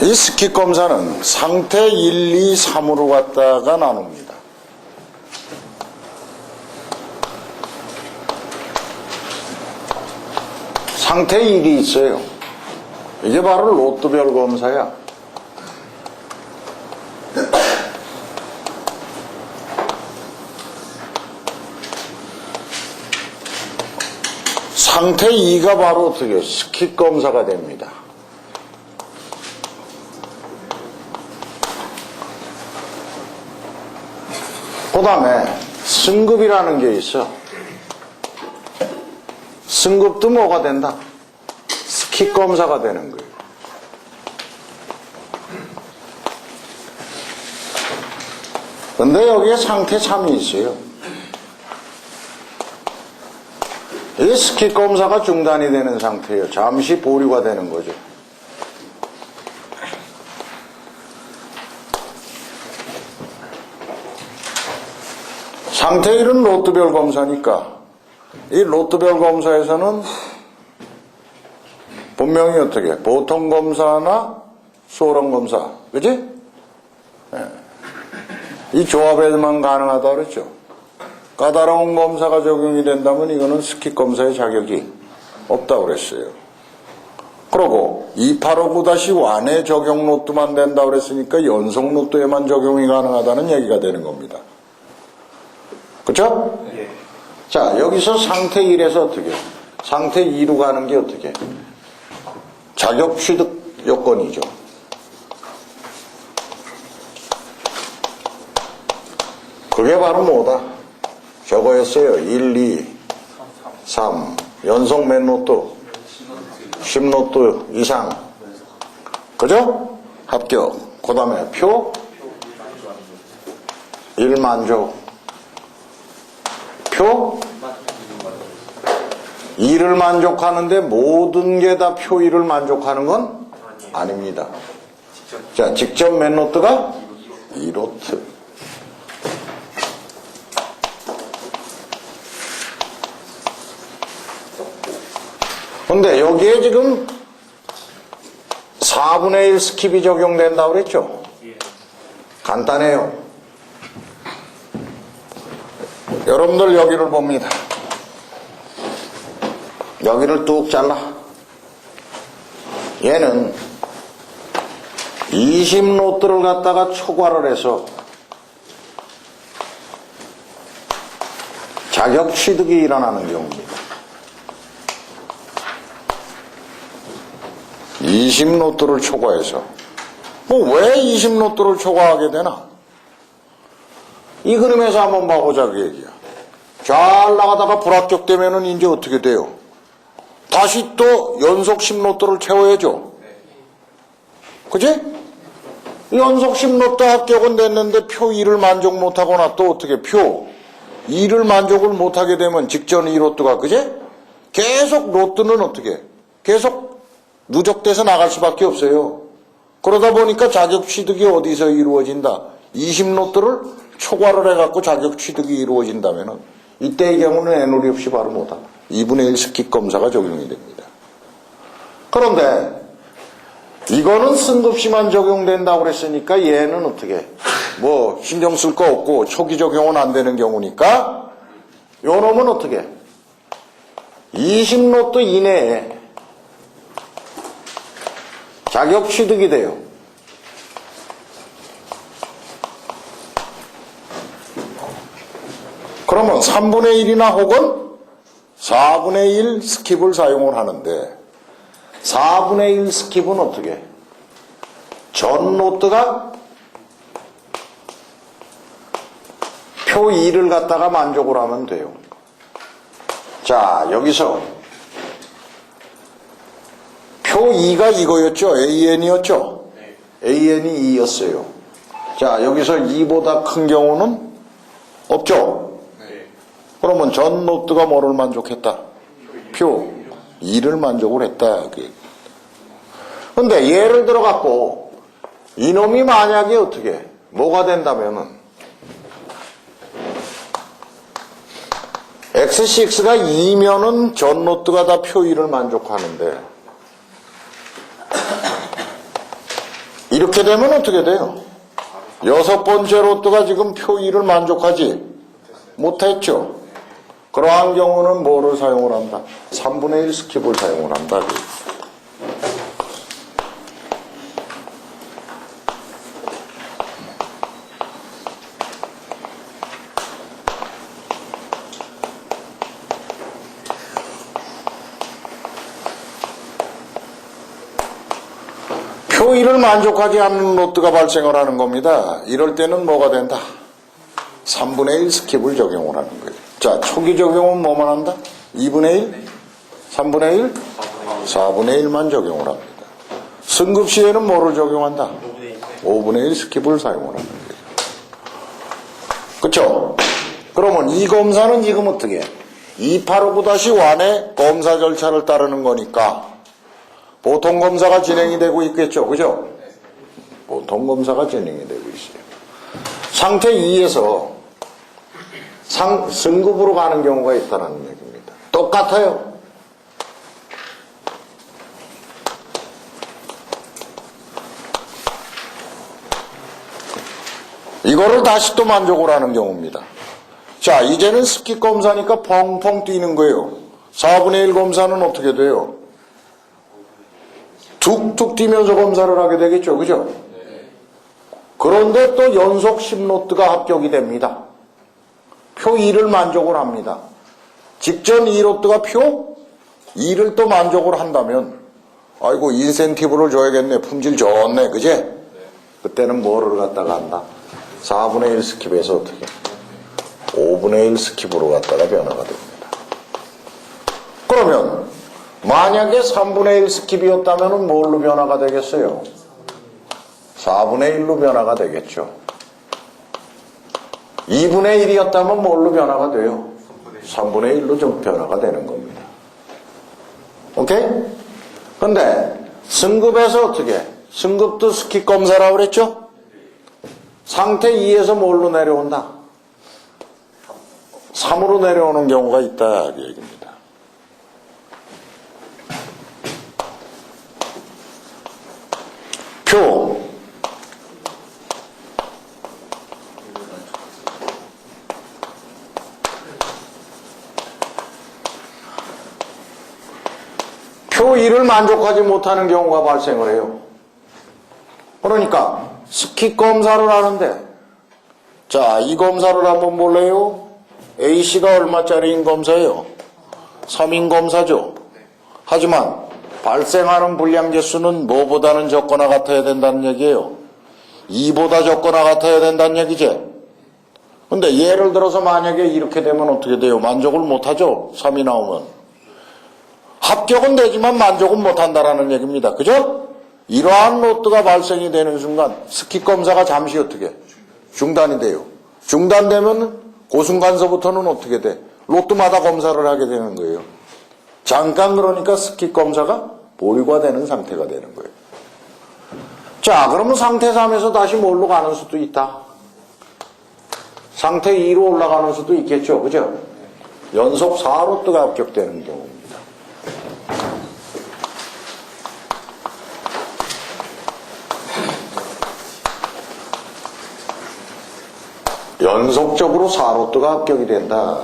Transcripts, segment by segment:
이 스킵 검사는 상태 1, 2, 3으로 갖다가 나눕니다. 상태 1이 있어요. 이게 바로 로또별 검사야. 상태 2가 바로 어떻게 스킵 검사가 됩니다. 그 다음에 승급이라는 게 있어. 승급도 뭐가 된다? 스킵 검사가 되는 거예요. 근데 여기에 상태 3이 있어요. 이 스킵 검사가 중단이 되는 상태예요. 잠시 보류가 되는 거죠. 상태 1은 로또별 검사니까 이 로또별 검사에서는 분명히 어떻게 보통 검사나 소론 검사, 그지? 네. 이 조합에만 가능하다 그랬죠. 까다로운 검사가 적용이 된다면 이거는 스킵 검사의 자격이 없다고 그랬어요. 그러고 2859-1의 적용 로또만 된다고 그랬으니까 연속 로또에만 적용이 가능하다는 얘기가 되는 겁니다. 그쵸? 예. 자, 여기서 상태 1에서 어떻게? 상태 2로 가는 게 어떻게? 자격 취득 요건이죠. 그게 바로 뭐다? 저거였어요. 1, 2, 3. 연속 몇 로또? 10로또 이상. 그죠? 합격. 그 다음에 표? 1만족. 표? 2를 만족하는데 모든 게 다 표 1을 만족하는 건 아닙니다. 자, 직접 몇 로트가? 2로트. 근데 여기에 지금 4분의 1 스킵이 적용된다고 그랬죠? 간단해요. 여러분들 여기를 봅니다. 여기를 뚝 잘라. 얘는 20로트를 갖다가 초과를 해서 자격 취득이 일어나는 경우입니다. 20로또를 초과해서. 왜 20로또를 초과하게 되나? 이 그림에서 한번 봐보자 그 얘기야. 잘 나가다가 불합격되면은 이제 어떻게 돼요? 다시 또 연속 10로또를 채워야죠. 그치? 연속 10로또 합격은 됐는데 표 2를 만족 못하거나 또 어떻게 표 2를 만족을 못하게 되면 직전 2로또가 그치? 계속 로또는 어떻게? 계속 누적돼서 나갈 수밖에 없어요. 그러다 보니까 자격 취득이 어디서 이루어진다? 20로또를 초과를 해갖고 자격 취득이 이루어진다면은 이때의 경우는 애누리 없이 바로 뭐다? 2분의 1 스킵 검사가 적용이 됩니다. 그런데 이거는 승급시만 적용된다고 그랬으니까 얘는 어떻게? 뭐 신경 쓸 거 없고 초기 적용은 안 되는 경우니까 요 놈은 어떻게? 20로또 이내에 자격 취득이 돼요. 그러면 3분의 1이나 혹은 4분의 1 스킵을 사용을 하는데 4분의 1 스킵은 어떻게? 전 로또가 표 2를 갖다가 만족을 하면 돼요. 자, 여기서 표 2가 이거였죠? AN이었죠? AN이 2였어요. 자, 여기서 2보다 큰 경우는 없죠? 그러면 전 로또가 뭐를 만족했다? 표 2를 만족을 했다. 근데 예를 들어 갖고 이놈이 만약에 어떻게 뭐가 된다면은 X6가 2면은 전 로또가 다 표 2를 만족하는데 이렇게 되면 어떻게 돼요? 여섯 번째 로또가 지금 표 2를 만족하지 못했죠. 그러한 경우는 뭐를 사용을 한다? 3분의 1 스킵을 사용을 한다. 표 1을 만족하지 않는 로또가 발생을 하는 겁니다. 이럴 때는 뭐가 된다? 3분의 1 스킵을 적용을 하는 거예요. 자, 초기 적용은 뭐만 한다? 2분의 1? 3분의 1? 4분의 1만 적용을 합니다. 승급 시에는 뭐를 적용한다? 5분의 1 스킵을 사용을 하는 거예요. 그쵸? 그러면 이 검사는 지금 어떻게? 2859-1의 검사 절차를 따르는 거니까 보통 검사가 진행이 되고 있겠죠. 그죠? 보통 검사가 진행이 되고 있어요. 상태 2에서 승급으로 가는 경우가 있다는 얘기입니다. 똑같아요. 이거를 다시 또 만족을 하는 경우입니다. 자, 이제는 스킵 검사니까 펑펑 뛰는 거예요. 4분의 1 검사는 어떻게 돼요? 툭툭 뛰면서 검사를 하게 되겠죠. 그죠? 그런데 또 연속 10로트가 합격이 됩니다. 표 2를 만족을 합니다. 직전 2로트가 표 2를 또 만족을 한다면 아이고 인센티브를 줘야겠네. 품질 좋네. 그제? 그때는 뭐를 갖다가 한다? 4분의 1 스킵에서 어떻게? 5분의 1 스킵으로 갖다가 변화가 됩니다. 그러면 만약에 3분의 1 스킵이었다면 뭘로 변화가 되겠어요? 4분의 1로 변화가 되겠죠. 2분의 1이었다면 뭘로 변화가 돼요? 3분의 1로 좀 변화가 되는 겁니다. 오케이? 근데 승급에서 어떻게? 승급도 스킵 검사라고 그랬죠? 상태 2에서 뭘로 내려온다? 3으로 내려오는 경우가 있다 이 얘기입니다. 표 1을 만족하지 못하는 경우가 발생을 해요. 그러니까 스킵 검사를 하는데 자, 이 검사를 한번 볼래요? A씨가 얼마짜리인 검사예요? 3인 검사죠. 하지만 발생하는 불량개수는 뭐보다는 적거나 같아야 된다는 얘기예요. 2보다 적거나 같아야 된다는 얘기지. 근데 예를 들어서 만약에 이렇게 되면 어떻게 돼요? 만족을 못하죠. 3이 나오면. 합격은 되지만 만족은 못한다라는 얘기입니다. 그죠? 이러한 로또가 발생이 되는 순간 스킵 검사가 잠시 어떻게? 중단이 돼요. 중단되면 그 순간서부터는 어떻게 돼? 로또마다 검사를 하게 되는 거예요. 잠깐 그러니까 스킵 검사가 보류가 되는 상태가 되는 거예요. 자, 그러면 상태 3에서 다시 뭘로 가는 수도 있다. 상태 2로 올라가는 수도 있겠죠. 그죠? 연속 4로또가 합격되는 경우입니다. 연속적으로 4로또가 합격이 된다.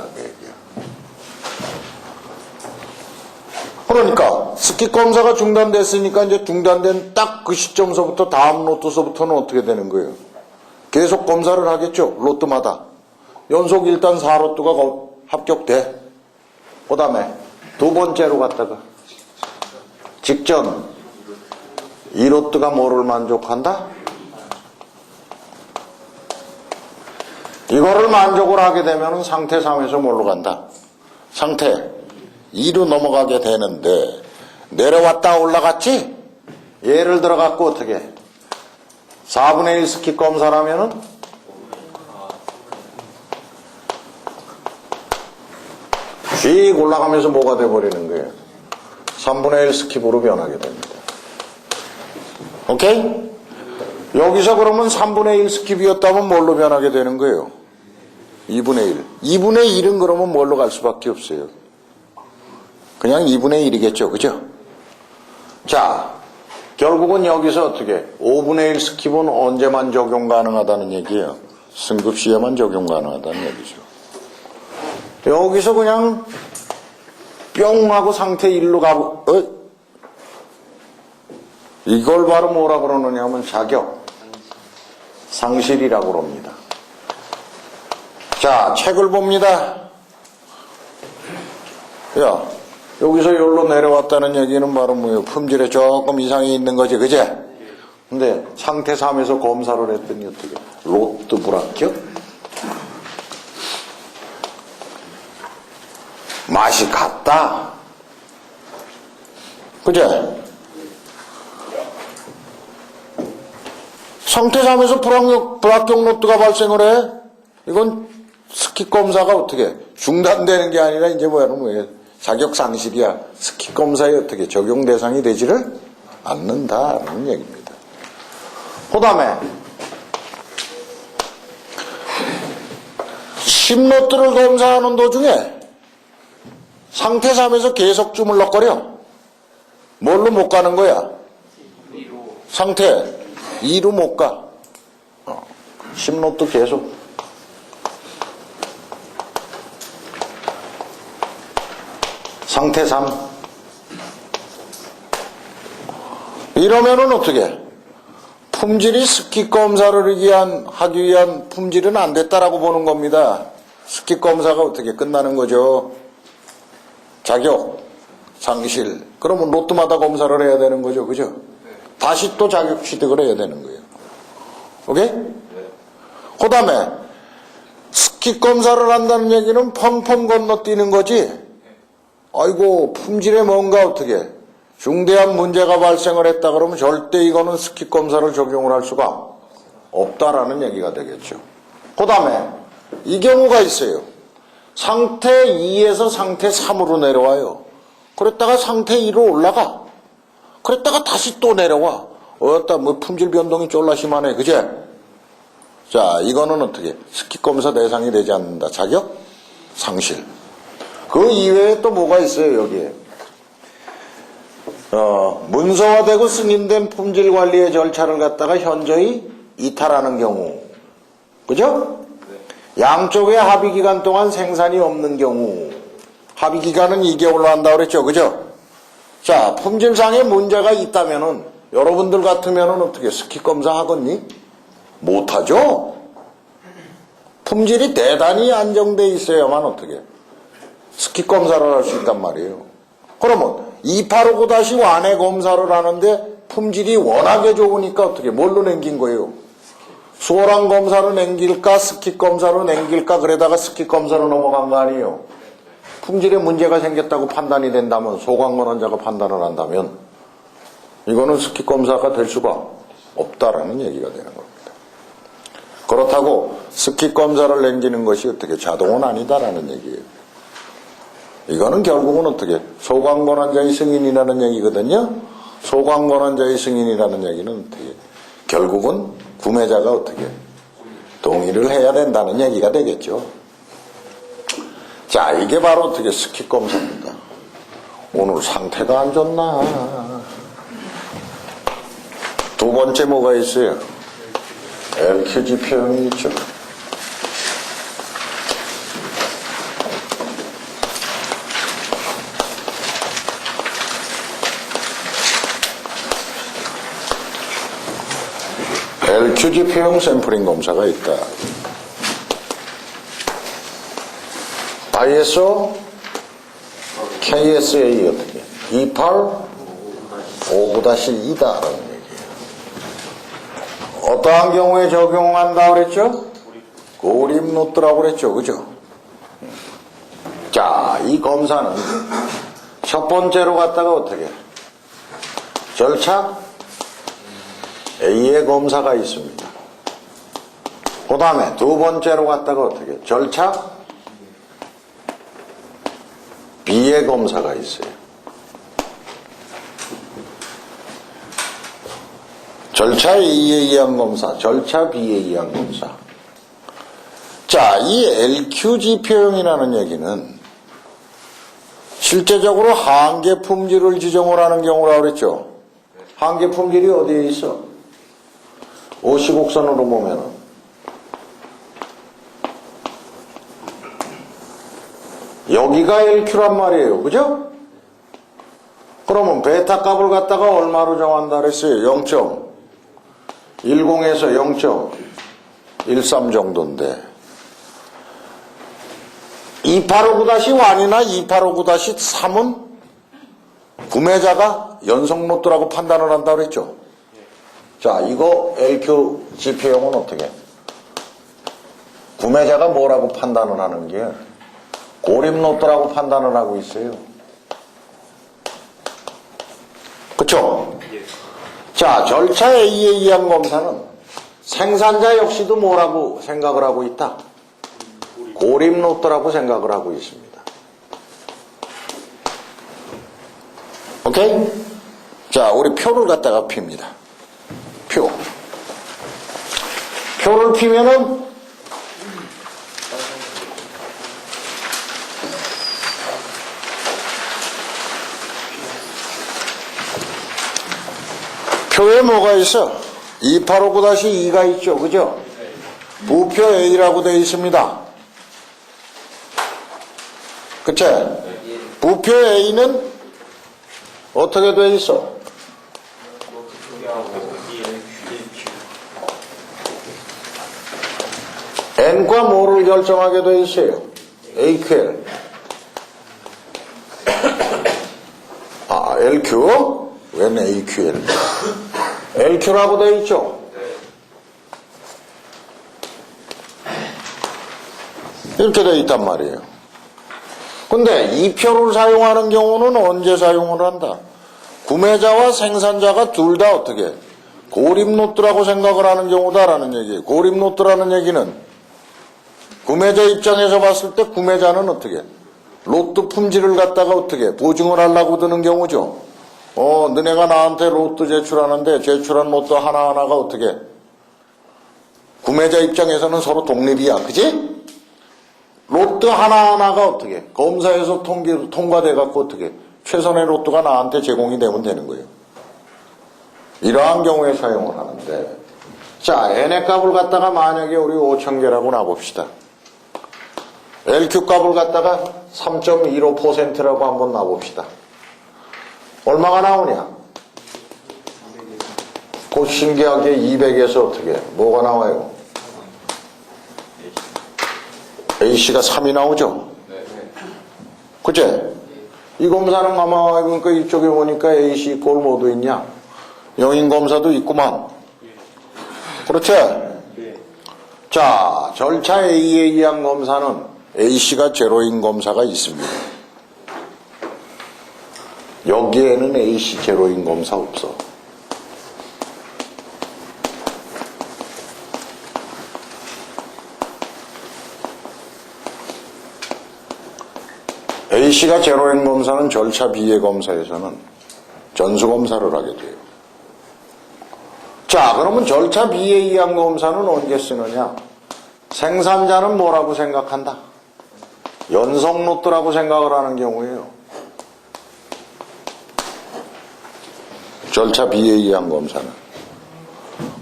그러니까 스킵 검사가 중단됐으니까 이제 중단된 딱 그 시점서부터 다음 로또서부터는 어떻게 되는 거예요? 계속 검사를 하겠죠. 로또마다. 연속 일단 4로또가 합격돼. 그 다음에 두 번째로 갔다가 직전 2로또가 뭐를 만족한다? 이거를 만족을 하게 되면 상태 3에서 뭘로 간다? 상태 2로 넘어가게 되는데 내려왔다 올라갔지? 예를 들어 갖고 어떻게 4분의 1 스킵 검사라면은 씩 올라가면서 뭐가 돼버리는 거예요? 3분의 1 스킵으로 변하게 됩니다. 오케이? 여기서 그러면 3분의 1 스킵이었다면 뭘로 변하게 되는 거예요? 2분의 1. 2분의 1은 그러면 뭘로 갈 수밖에 없어요? 그냥 2분의 1이겠죠. 그죠? 자, 결국은 여기서 어떻게 5분의 1 스킵은 언제만 적용 가능하다는 얘기예요. 승급 시에만 적용 가능하다는 얘기죠. 여기서 그냥 뿅 하고 상태 1로 가고 이걸 바로 뭐라 그러느냐 하면 자격 상실이라고 그럽니다. 자, 책을 봅니다. 야, 여기서 여기로 내려왔다는 얘기는 바로 뭐예요? 품질에 조금 이상이 있는 거지, 그제? 근데 상태 3에서 검사를 했더니 어떻게? 로트 불합격? 맛이 같다? 그제? 상태 3에서 불합격 로트가 발생을 해? 이건 스킵 검사가 어떻게? 중단되는 게 아니라 이제 뭐예요? 자격 상실이야. 스킵 검사에 어떻게 적용 대상이 되지를 않는다라는 얘기입니다. 그 다음에 10노트를 검사하는 도중에 상태 3에서 계속 주물럭거려. 뭘로 못 가는 거야? 상태 2로 못 가. 10노트 계속. 상태 3. 이러면은 어떻게? 품질이 스킵 검사를 하기 위한 품질은 안 됐다라고 보는 겁니다. 스킵 검사가 어떻게 끝나는 거죠? 자격, 상실. 그러면 로트마다 검사를 해야 되는 거죠. 그죠? 다시 또 자격 취득을 해야 되는 거예요. 오케이? 그 다음에 스킵 검사를 한다는 얘기는 펑펑 건너뛰는 거지. 아이고, 품질에 뭔가 어떻게 중대한 문제가 발생을 했다 그러면 절대 이거는 스킵 검사를 적용을 할 수가 없다라는 얘기가 되겠죠. 그 다음에 이 경우가 있어요. 상태 2에서 상태 3으로 내려와요. 그랬다가 상태 2로 올라가. 그랬다가 다시 또 내려와. 어따 뭐 품질 변동이 쫄라 심하네. 그제? 자, 이거는 어떻게? 스킵 검사 대상이 되지 않는다. 자격? 상실. 그 이외에 또 뭐가 있어요, 여기에. 문서화되고 승인된 품질 관리의 절차를 갖다가 현저히 이탈하는 경우. 그죠? 양쪽의 합의 기간 동안 생산이 없는 경우. 합의 기간은 2개월로 한다고 그랬죠. 그죠? 자, 품질상에 문제가 있다면은, 여러분들 같으면은 어떻게 스킵 검사 하겠니? 못하죠? 품질이 대단히 안정돼 있어야만 어떻게 스킵 검사를 할 수 있단 말이에요. 그러면 285 다시 완해 검사를 하는데 품질이 워낙에 좋으니까 어떻게 뭘로 남긴 거예요? 수호랑 검사로 남길까 스킵 검사로 남길까 그러다가 스킵 검사로 넘어간 거 아니에요. 품질에 문제가 생겼다고 판단이 된다면 소관건 환자가 판단을 한다면 이거는 스킵 검사가 될 수가 없다라는 얘기가 되는 겁니다. 그렇다고 스킵 검사를 남기는 것이 어떻게 자동은 아니다라는 얘기예요. 이거는 결국은 어떻게 소관권환자의 승인이라는 얘기거든요. 소관권환자의 승인이라는 얘기는 어떻게 결국은 구매자가 어떻게 동의를 해야 된다는 얘기가 되겠죠. 자, 이게 바로 어떻게 스킵 검사입니다. 오늘 상태가 안 좋나? 두 번째 뭐가 있어요? LQG 표현이 있죠. LQG 표형 샘플링 검사가 있다. ISO KSA 어떻게 2859-2다라는 얘기예요. 어떠한 경우에 적용한다 그랬죠? 고립 노트라고 그랬죠. 그죠? 자, 이 검사는 첫 번째로 갔다가 어떻게 절차 A의 검사가 있습니다. 그 다음에 두 번째로 갔다가 어떻게 절차 B의 검사가 있어요. 절차 A에 의한 검사, 절차 B에 의한 검사. 자, 이 LQG 표형이라는 얘기는 실제적으로 한계 품질을 지정을 하는 경우라고 그랬죠. 한계 품질이 어디에 있어? 오시곡선으로 보면은 여기가 LQ란 말이에요. 그죠? 그러면 베타 값을 갖다가 얼마로 정한다 그랬어요? 0.10에서 0.13 정도인데 2859-1이나 2859-3은 구매자가 연속 로또라고 판단을 한다고 그랬죠? 자, 이거 LQ 지표형은 어떻게? 구매자가 뭐라고 판단을 하는 게 고립 로또라고 판단을 하고 있어요. 그쵸? 자, 절차 A에 의한 검사는 생산자 역시도 뭐라고 생각을 하고 있다? 고립 로또라고 생각을 하고 있습니다. 오케이? 자, 우리 표를 갖다가 핍니다. 표를 피면은 표에 뭐가 있어? 2859-2가 있죠. 그죠? 부표 A라고 되어 있습니다. 그치? 부표 A는 어떻게 되어 있어? N과 뭐를 결정하게 되어 있어요? AQL. 아, LQ? 웬 AQL? LQ라고 되어 있죠? 이렇게 되어 있단 말이에요. 근데 이 표를 사용하는 경우는 언제 사용을 한다? 구매자와 생산자가 둘 다 어떻게? 고립 로또라고 생각을 하는 경우다라는 얘기예요. 고립 로또라는 얘기는 구매자 입장에서 봤을 때 구매자는 어떻게? 로또 품질을 갖다가 어떻게? 보증을 하려고 드는 경우죠. 너네가 나한테 로또 제출하는데 제출한 로또 하나하나가 어떻게? 구매자 입장에서는 서로 독립이야. 그지? 로또 하나하나가 어떻게? 검사에서 통과돼갖고 어떻게? 최선의 로또가 나한테 제공이 되면 되는 거예요. 이러한 경우에 사용을 하는데, 자, N의 값을 갖다가 만약에 우리 5,000개라고 놔봅시다. LQ 값을 갖다가 3.15%라고 한번 놔봅시다. 얼마가 나오냐? 곧 신기하게 200에서 어떻게? 뭐가 나와요? A씨가 3이 나오죠? 그치? 이 검사는 아마 그러니까 이쪽에 보니까 A씨 꼴 모두 있냐? 영인 검사도 있구만. 그렇지? 자, 절차 A에 의한 검사는 A씨가 제로인 검사가 있습니다. 여기에는 A씨 제로인 검사 없어. A씨가 제로인 검사는 절차 B의 검사에서는 전수검사를 하게 돼요. 자, 그러면 절차 B에 의한 검사는 언제 쓰느냐? 생산자는 뭐라고 생각한다? 연속 로또라고 생각을 하는 경우에요. 절차 B에 의한 검사는.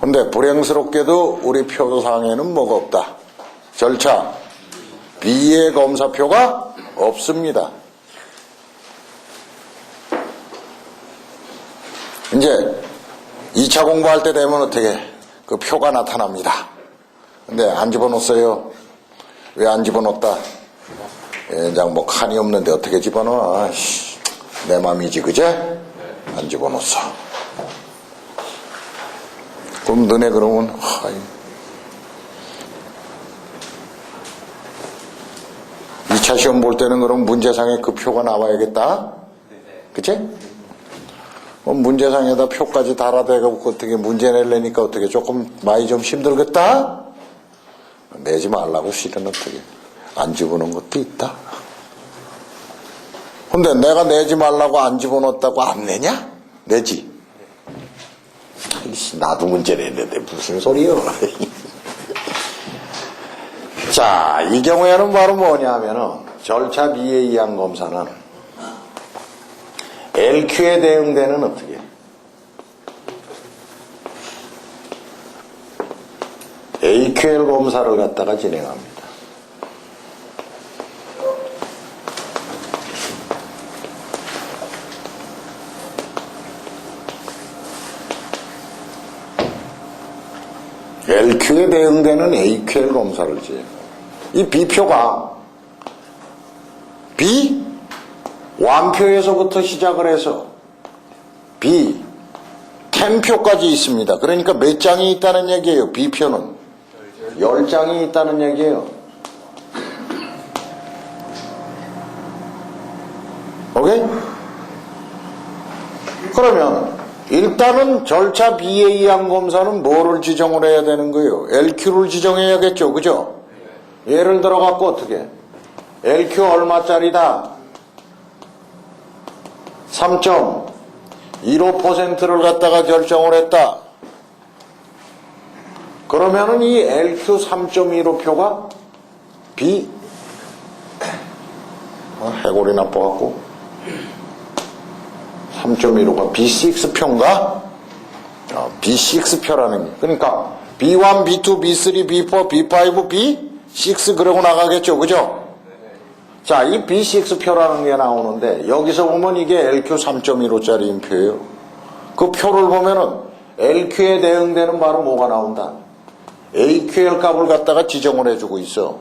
근데 불행스럽게도 우리 표상에는 뭐가 없다? 절차 B의 검사표가 없습니다. 이제 2차 공부할 때 되면 어떻게 그 표가 나타납니다. 근데 안 집어넣었어요. 왜 안 집어넣었다? 그냥 뭐 칸이 없는데 어떻게 집어넣어? 내 맘이지, 그제? 안 집어넣었어. 그럼 너네 그러면 2차 시험 볼 때는 그럼 문제상에 그 표가 나와야겠다? 그치? 문제상에다 표까지 달아대고 어떻게 문제 내려니까 어떻게 조금 많이 좀 힘들겠다? 내지 말라고 실은 어떻게 안 집어넣은 것도 있다. 근데 내가 내지 말라고 안 집어넣었다고 안 내냐? 내지. 나도 문제 냈는데 무슨 소리요? 자, 이 경우에는 바로 뭐냐면은 절차 B에 의한 검사는 LQ에 대응되는 어떻게 AQL 검사를 갖다가 진행합니다. LQ에 대응되는 AQL 검사를 진행. 이 B표가 B 완표에서부터 시작을 해서 B 10표까지 있습니다. 그러니까 몇 장이 있다는 얘기예요. B표는 10장이 있다는 얘기예요. 오케이? 그러면 일단은 절차 B에 의한 검사는 뭐를 지정을 해야 되는 거예요? LQ를 지정해야겠죠. 그죠? 예를 들어 갖고 어떻게 LQ 얼마짜리다 3.15%를 갖다가 결정을 했다. 그러면은 이 LQ 3.15표가 B 해골이 나빠갖고 3.15가 B6표인가? B6표라는 게. 그러니까 B1, B2, B3, B4, B5, B6 그러고 나가겠죠. 그죠? 자, 이 B6표라는 게 나오는데 여기서 보면 이게 LQ 3.15짜리인 표예요. 그 표를 보면은 LQ에 대응되는 바로 뭐가 나온다? AQL 값을 갖다가 지정을 해주고 있어.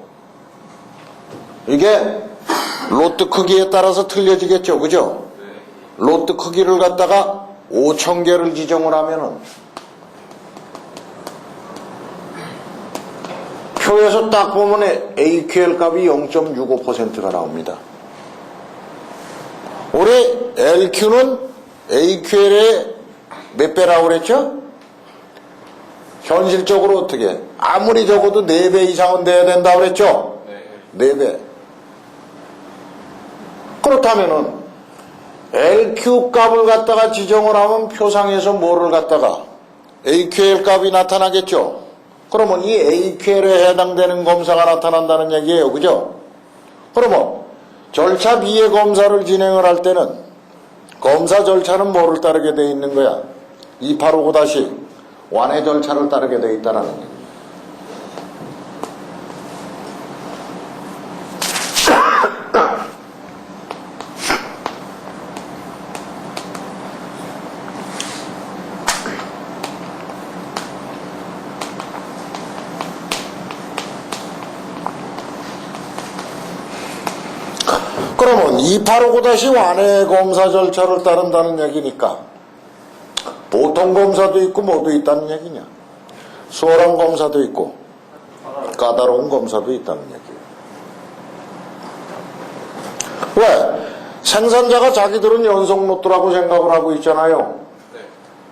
이게 로트 크기에 따라서 틀려지겠죠. 그죠? 로트 크기를 갖다가 5,000개를 지정을 하면은 표에서 딱 보면 AQL 값이 0.65%가 나옵니다. 올해 LQ는 AQL의 몇 배라고 그랬죠? 현실적으로 어떻게? 아무리 적어도 4배 이상은 돼야 된다고 그랬죠? 4배. 그렇다면은 LQ 값을 갖다가 지정을 하면 표상에서 뭐를 갖다가 AQL 값이 나타나겠죠? 그러면 이 AQL에 해당되는 검사가 나타난다는 얘기예요. 그죠? 그러면 절차 B의 검사를 진행을 할 때는 검사 절차는 뭐를 따르게 돼 있는 거야? 2859-1의 절차를 따르게 돼 있다는 얘기예요. 그러면 2859-1의 검사 절차를 따른다는 얘기니까 보통 검사도 있고 뭐도 있다는 얘기냐? 수월한 검사도 있고 까다로운 검사도 있다는 얘기예요. 왜? 생산자가 자기들은 연속 로또라고 생각을 하고 있잖아요.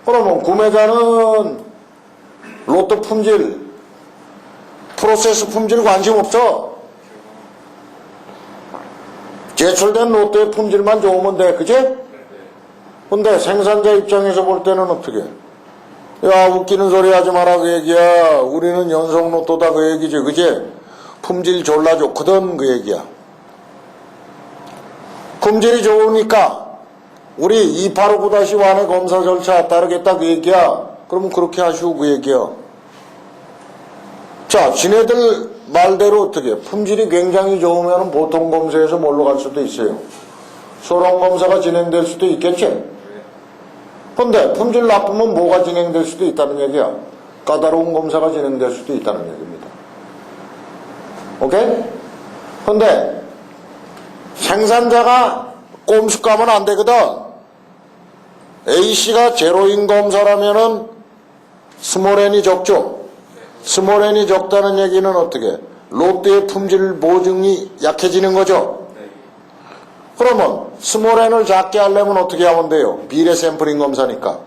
그러면 구매자는 로또 품질, 프로세스 품질 관심 없어. 제출된 로또의 품질만 좋으면 돼. 그지? 근데 생산자 입장에서 볼 때는 어떻게? 야, 웃기는 소리 하지 마라 그 얘기야. 우리는 연속 로또다 그 얘기지. 그지? 품질 졸라 좋거든 그 얘기야. 품질이 좋으니까 우리 2859-1의 검사 절차 따르겠다 그 얘기야. 그러면 그렇게 하시오 그 얘기야. 자, 지네들 말대로 어떻게 품질이 굉장히 좋으면 보통 검사에서 뭘로 갈 수도 있어요. 소량 검사가 진행될 수도 있겠지. 근데 품질 나쁘면 뭐가 진행될 수도 있다는 얘기야. 까다로운 검사가 진행될 수도 있다는 얘기입니다. 오케이? 근데 생산자가 꼼수 까면 안 되거든. A씨가 제로인 검사라면은 스몰 n이 적죠. 스몰 n이 적다는 얘기는 어떻게? 로또의 품질 보증이 약해지는 거죠. 그러면 스몰 n을 작게 하려면 어떻게 하면 돼요? 비례 샘플링 검사니까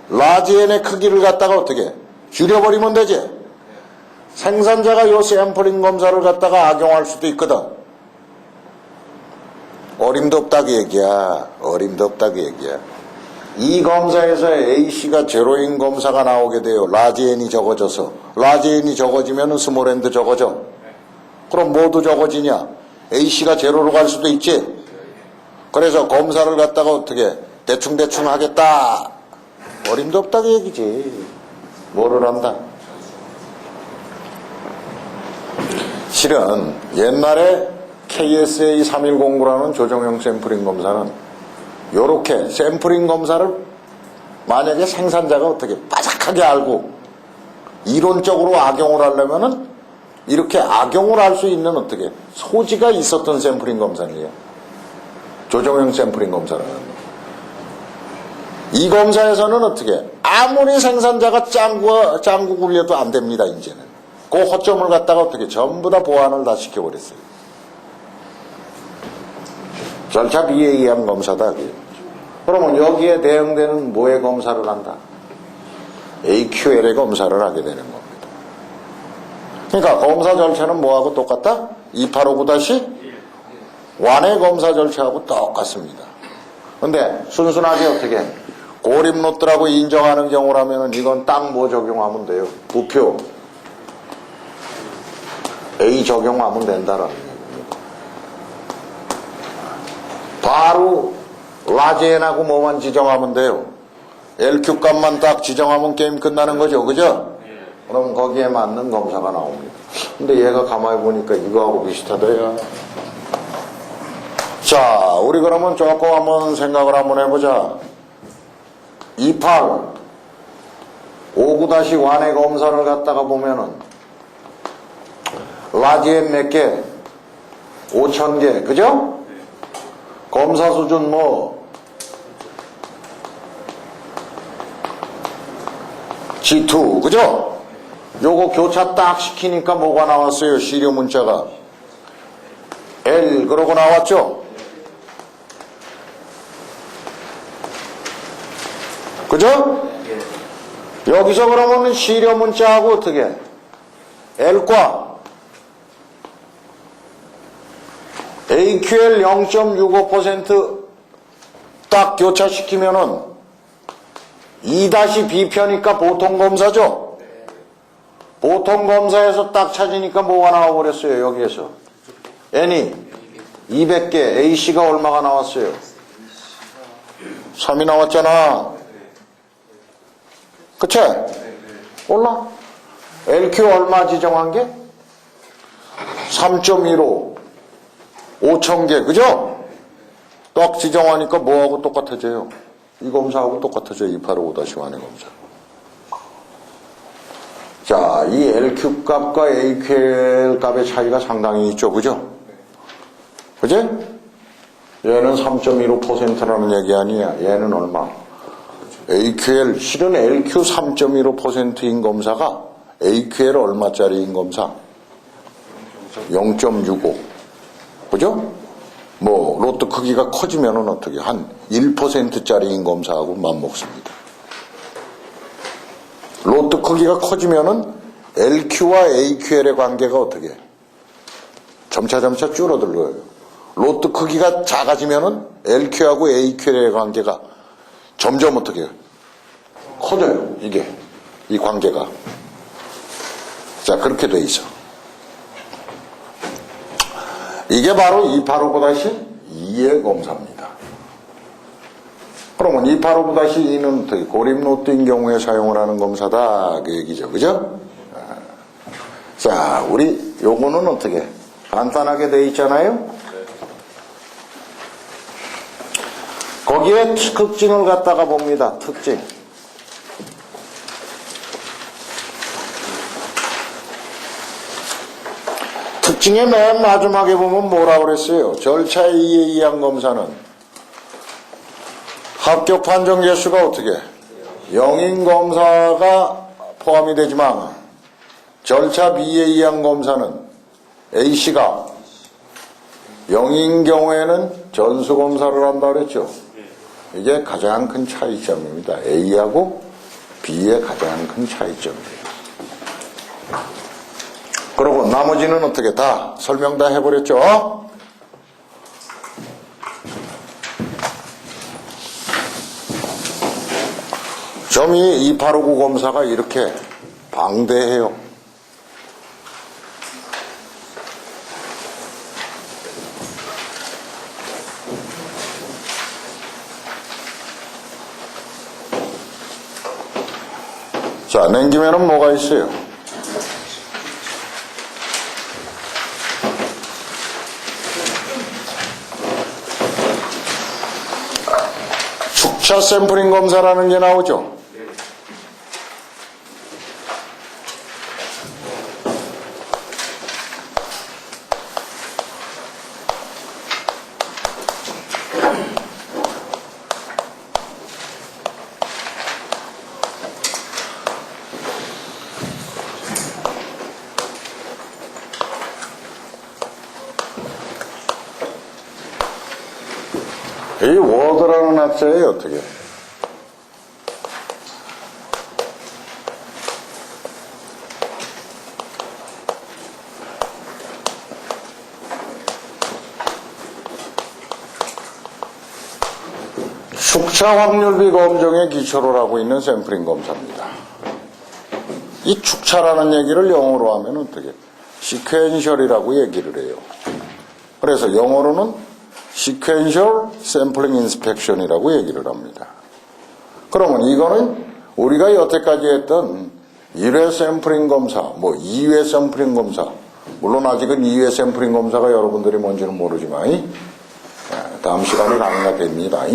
라지 n의 크기를 갖다가 어떻게? 줄여버리면 되지. 생산자가 요 샘플링 검사를 갖다가 악용할 수도 있거든. 어림도 없다 그 얘기야. 어림도 없다 그 얘기야. 이 검사에서 A씨가 제로인 검사가 나오게 돼요. 라지 n이 적어져서. 라지 n이 적어지면 스몰 n도 적어져. 그럼 모두 적어지냐? A씨가 제로로 갈 수도 있지. 그래서 검사를 갖다가 어떻게 대충 하겠다. 어림도 없다 그 얘기지. 뭐를 한다. 사실은 옛날에 KSA 3109라는 조정형 샘플링 검사는 요렇게 샘플링 검사를 만약에 생산자가 어떻게 빠삭하게 알고 이론적으로 악용을 하려면은 이렇게 악용을 할 수 있는 어떻게 소지가 있었던 샘플링 검사예요. 조정형 샘플링 검사는. 이 검사에서는 어떻게 아무리 생산자가 짱구 굴려도 안 됩니다. 이제는 그 허점을 갖다가 어떻게 전부 다 보완을 다 시켜버렸어요. 절차 비에 의한 검사다. 그러면 여기에 대응되는 뭐의 검사를 한다? AQL의 검사를 하게 되는 겁니다. 그러니까 검사 절차는 뭐하고 똑같다? 2859-1의 검사 절차하고 똑같습니다. 근데 순순하게 어떻게 고립노트라고 인정하는 경우라면 이건 딱 뭐 적용하면 돼요? 부표 A 적용하면 된다라는 얘기입니다. 바로 라지엔하고 뭐만 지정하면 돼요? LQ 값만 딱 지정하면 게임 끝나는 거죠. 그죠? 그럼 거기에 맞는 검사가 나옵니다. 근데 얘가 가만히 보니까 이거하고 비슷하다. 야. 자, 우리 그러면 조금 한번 생각을 한번 해보자. 28, 59-1의 검사를 갖다가 보면은 라지엔 몇 개? 5,000개. 그죠? 검사 수준 뭐 G2. 그죠? 요거 교차 딱 시키니까 뭐가 나왔어요? 시료 문자가 L 그러고 나왔죠? 그죠? 여기서 그러면 시료 문자하고 어떻게 L과 AQL 0.65% 딱 교차시키면은 2-B표니까 보통검사죠? 보통검사에서 딱 찾으니까 뭐가 나와버렸어요, 여기에서. N이 200개, AC가 얼마가 나왔어요? 3이 나왔잖아. 그치? 몰라? LQ 얼마 지정한 게? 3.15. 5,000개, 그죠? 딱 지정하니까 뭐하고 똑같아져요? 이 검사하고 똑같아져요. 2855-1의 검사. 자, 이 LQ 값과 AQL 값의 차이가 상당히 있죠. 그죠? 그지? 얘는 3.15%라는 얘기 아니야. 얘는 얼마? AQL, 실은 LQ 3.15%인 검사가 AQL 얼마짜리인 검사? 0.65. 그죠? 뭐 로또 크기가 커지면은 어떻게 한 1%짜리인 검사하고 맞먹습니다. 로또 크기가 커지면은 LQ와 AQL의 관계가 어떻게 점차 줄어들어요. 로또 크기가 작아지면은 LQ하고 AQL의 관계가 점점 어떻게 커져요. 이게 이 관계가. 자, 그렇게 돼 있어. 이게 바로 2859-2의 검사입니다. 그러면 2859-2는 어떻게 고립노트인 경우에 사용을 하는 검사다 그 얘기죠. 그죠? 자, 우리 요거는 어떻게 간단하게 돼 있잖아요. 거기에 특징을 갖다가 봅니다. 특징. 특징의 맨 마지막에 보면 뭐라 그랬어요? 절차에 의한 검사는 합격 판정 개수가 어떻게? 0인 검사가 포함이 되지만 절차 B에 의한 검사는 A씨가 0인 경우에는 전수 검사를 한다 그랬죠? 이게 가장 큰 차이점입니다. A하고 B의 가장 큰 차이점이에요. 그리고 나머지는 어떻게 다 설명 다 해버렸죠? 점이 2859 검사가 이렇게 방대해요. 자, 냉기면은 뭐가 있어요? 축차 샘플링 검사라는 게 나오죠. 이 워드라는 학자예요, 어떻게. 축차 확률비 검정의 기초로 하고 있는 샘플링 검사입니다. 이 축차라는 얘기를 영어로 하면 어떻게? 시퀀셜이라고 얘기를 해요. 그래서 영어로는 Sequential Sampling Inspection이라고 얘기를 합니다. 그러면 이거는 우리가 여태까지 했던 1회 샘플링 검사, 2회 샘플링 검사, 물론 아직은 2회 샘플링 검사가 여러분들이 뭔지는 모르지만 다음 시간에 강의가 됩니다.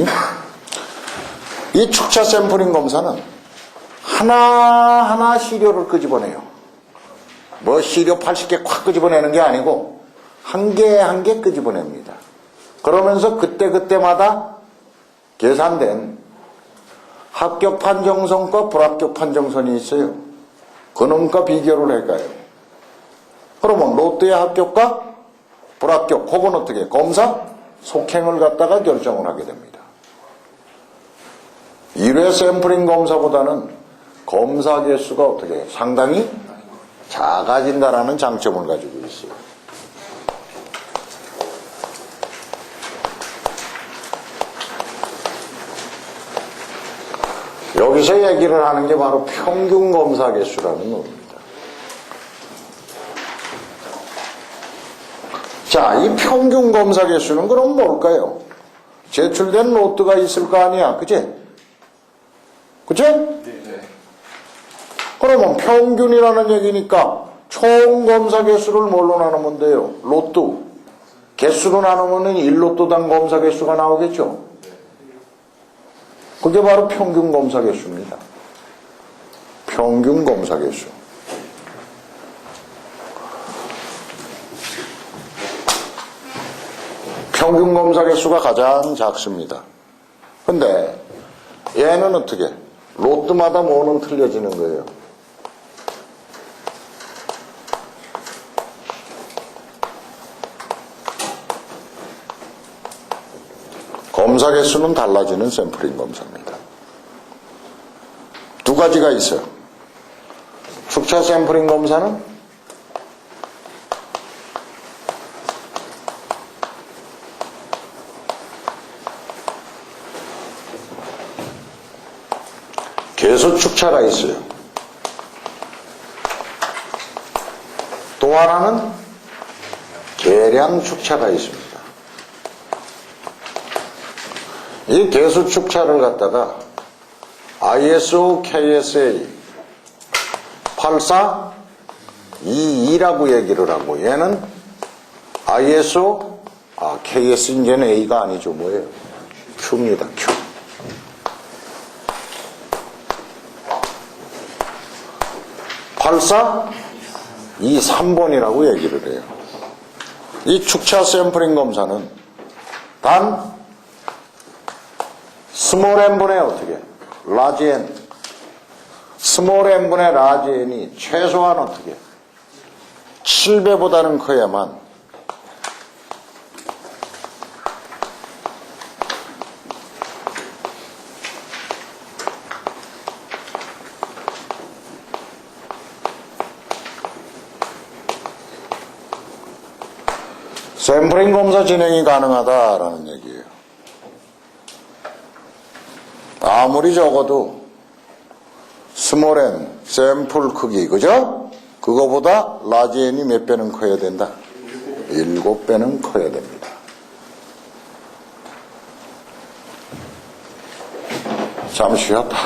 이 축차 샘플링 검사는 하나하나 시료를 끄집어내요. 시료 80개 콱 끄집어내는 게 아니고 한 개 한 개 끄집어냅니다. 그러면서 그때그때마다 계산된 합격 판정선과 불합격 판정선이 있어요. 그놈과 비교를 해가요. 그러면 롯데의 합격과 불합격, 혹은 어떻게 검사 속행을 갖다가 결정을 하게 됩니다. 1회 샘플링 검사보다는 검사 개수가 어떻게 상당히 작아진다라는 장점을 가지고 있어요. 여기서 얘기를 하는 게 바로 평균 검사 개수라는 놈입니다. 자, 이 평균 검사 개수는 그럼 뭘까요? 제출된 로트가 있을 거 아니야, 그치? 그치? 네. 그러면 평균이라는 얘기니까 총 검사 개수를 뭘로 나누면 돼요? 로트. 개수로 나누면 1로트당 검사 개수가 나오겠죠? 그게 바로 평균 검사 개수입니다. 평균 검사 개수. 평균 검사 개수가 가장 작습니다. 근데 얘는 어떻게? 로트마다 뭐는 틀려지는 거예요. 검사 개수는 달라지는 샘플링 검사입니다. 두 가지가 있어요. 축차 샘플링 검사는 개수 축차가 있어요. 또 하나는 계량 축차가 있습니다. 이 개수 축차를 갖다가 ISO KSA 8422라고 얘기를 하고, 얘는 ISO KS 이제는 A가 아니죠. 뭐예요? Q입니다. Q. 이 3번이라고 얘기를 해요. 이 축차 샘플링 검사는 단 스몰 n분의 어떻게? 라지 n. 스몰 n분의 라지 n이 최소한 어떻게? 7배보다는 커야만 샘플링 검사 진행이 가능하다라는 얘기예요. 아무리 적어도 스몰 n, 샘플 크기, 그죠? 그거보다 라지 n이 몇 배는 커야 된다? 7배는 커야 됩니다. 잠시 쉬었다.